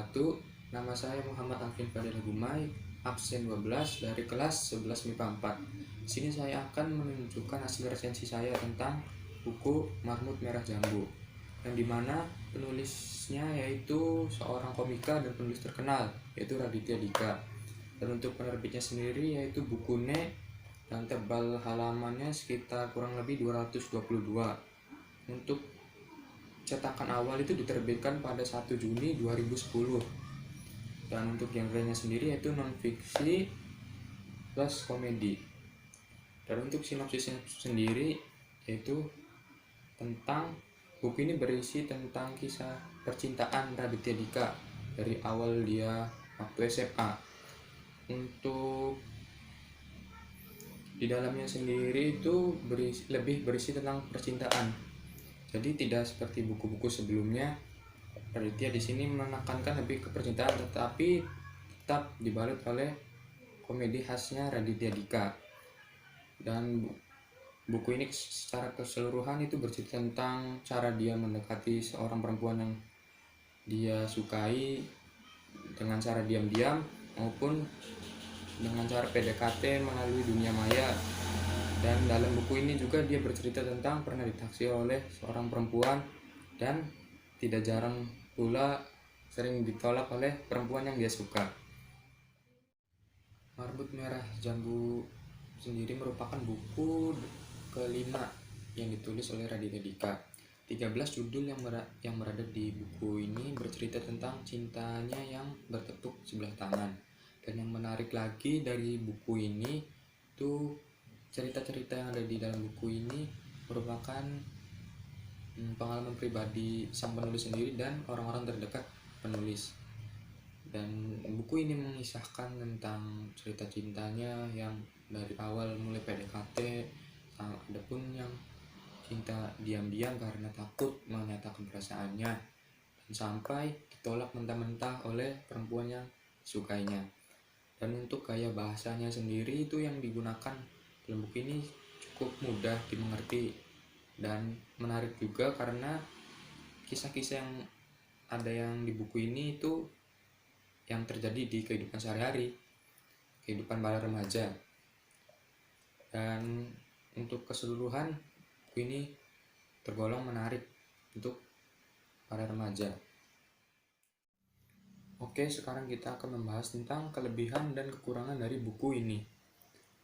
wabarakatuh. Nama saya Muhammad Alvin Fadil Gumai, absen 12 dari kelas 11 MIPA 4. Di sini saya akan menunjukkan hasil resensi saya tentang buku Marmut Merah Jambu, yang dimana penulisnya yaitu seorang komika dan penulis terkenal, yaitu Raditya Dika. Dan untuk penerbitnya sendiri yaitu Bukune, dan tebal halamannya sekitar kurang lebih 222. Untuk cetakan awal itu diterbitkan pada 1 Juni 2010. Dan untuk genrenya sendiri yaitu non-fiksi plus komedi. Dan untuk sinopsisnya sendiri yaitu tentang buku ini berisi tentang kisah percintaan Raditya Dika dari awal dia waktu SMA. Untuk di dalamnya sendiri itu lebih berisi tentang percintaan. Jadi tidak seperti buku-buku sebelumnya, Raditya di sini menekankan lebih ke percintaan, tetapi tetap dibalut oleh komedi khasnya Raditya Dika. Dan buku ini secara keseluruhan itu bercerita tentang cara dia mendekati seorang perempuan yang dia sukai dengan cara diam-diam maupun dengan cara PDKT melalui dunia maya. Dan dalam buku ini juga dia bercerita tentang pernah ditaksir oleh seorang perempuan dan tidak jarang pula sering ditolak oleh perempuan yang dia suka. Marmut Merah Jambu sendiri merupakan buku kelima yang ditulis oleh Raditya Dika. 13 judul yang berada di buku ini bercerita tentang cintanya yang bertepuk sebelah tangan. Dan yang menarik lagi dari buku ini itu cerita-cerita yang ada di dalam buku ini merupakan pengalaman pribadi sang penulis sendiri dan orang-orang terdekat penulis. Dan buku ini mengisahkan tentang cerita cintanya yang dari awal mulai PDKT, ada pun yang cinta diam-diam karena takut menyatakan perasaannya, dan sampai ditolak mentah-mentah oleh perempuan yang disukainya. Dan untuk gaya bahasanya sendiri itu yang digunakan dalam buku ini cukup mudah dimengerti dan menarik juga karena kisah-kisah yang ada yang di buku ini itu yang terjadi di kehidupan sehari-hari, kehidupan para remaja. Dan untuk keseluruhan buku ini tergolong menarik untuk para remaja. Oke, sekarang kita akan membahas tentang kelebihan dan kekurangan dari buku ini.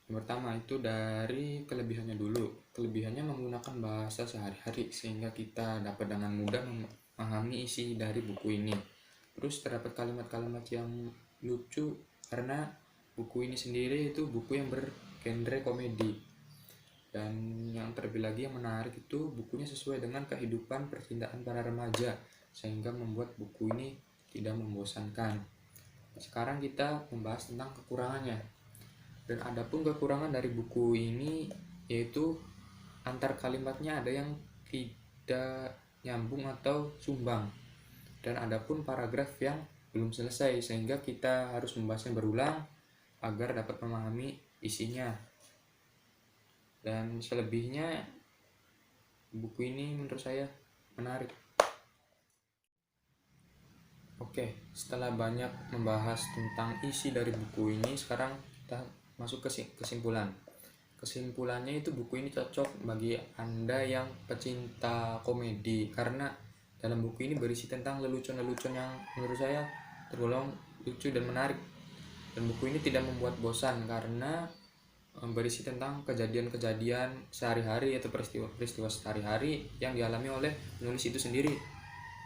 Yang pertama itu dari kelebihannya dulu. Kelebihannya menggunakan bahasa sehari-hari sehingga kita dapat dengan mudah memahami isi dari buku ini. Terus terdapat kalimat-kalimat yang lucu karena buku ini sendiri itu buku yang bergenre komedi. Dan yang terlebih lagi yang menarik itu bukunya sesuai dengan kehidupan percintaan para remaja sehingga membuat buku ini tidak membosankan. Sekarang kita membahas tentang kekurangannya. Dan adapun kekurangan dari buku ini yaitu antar kalimatnya ada yang tidak nyambung atau sumbang. Dan adapun paragraf yang belum selesai sehingga kita harus membahasnya berulang agar dapat memahami isinya. Dan selebihnya buku ini menurut saya menarik. Oke, setelah banyak membahas tentang isi dari buku ini, sekarang kita masuk ke kesimpulan. Kesimpulannya itu buku ini cocok bagi Anda yang pecinta komedi karena dalam buku ini berisi tentang lelucon-lelucon yang menurut saya tergolong lucu dan menarik. Dan buku ini tidak membuat bosan karena berisi tentang kejadian-kejadian sehari-hari atau peristiwa-peristiwa sehari-hari yang dialami oleh penulis itu sendiri.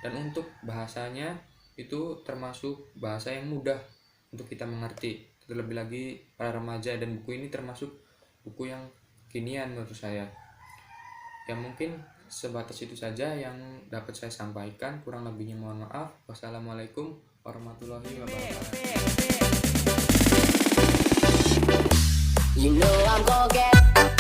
Dan untuk bahasanya itu termasuk bahasa yang mudah untuk kita mengerti. Terlebih lagi para remaja, dan buku ini termasuk buku yang kekinian menurut saya. Ya mungkin sebatas itu saja yang dapat saya sampaikan, kurang lebihnya mohon maaf. Wassalamualaikum warahmatullahi wabarakatuh. You know I'm gonna get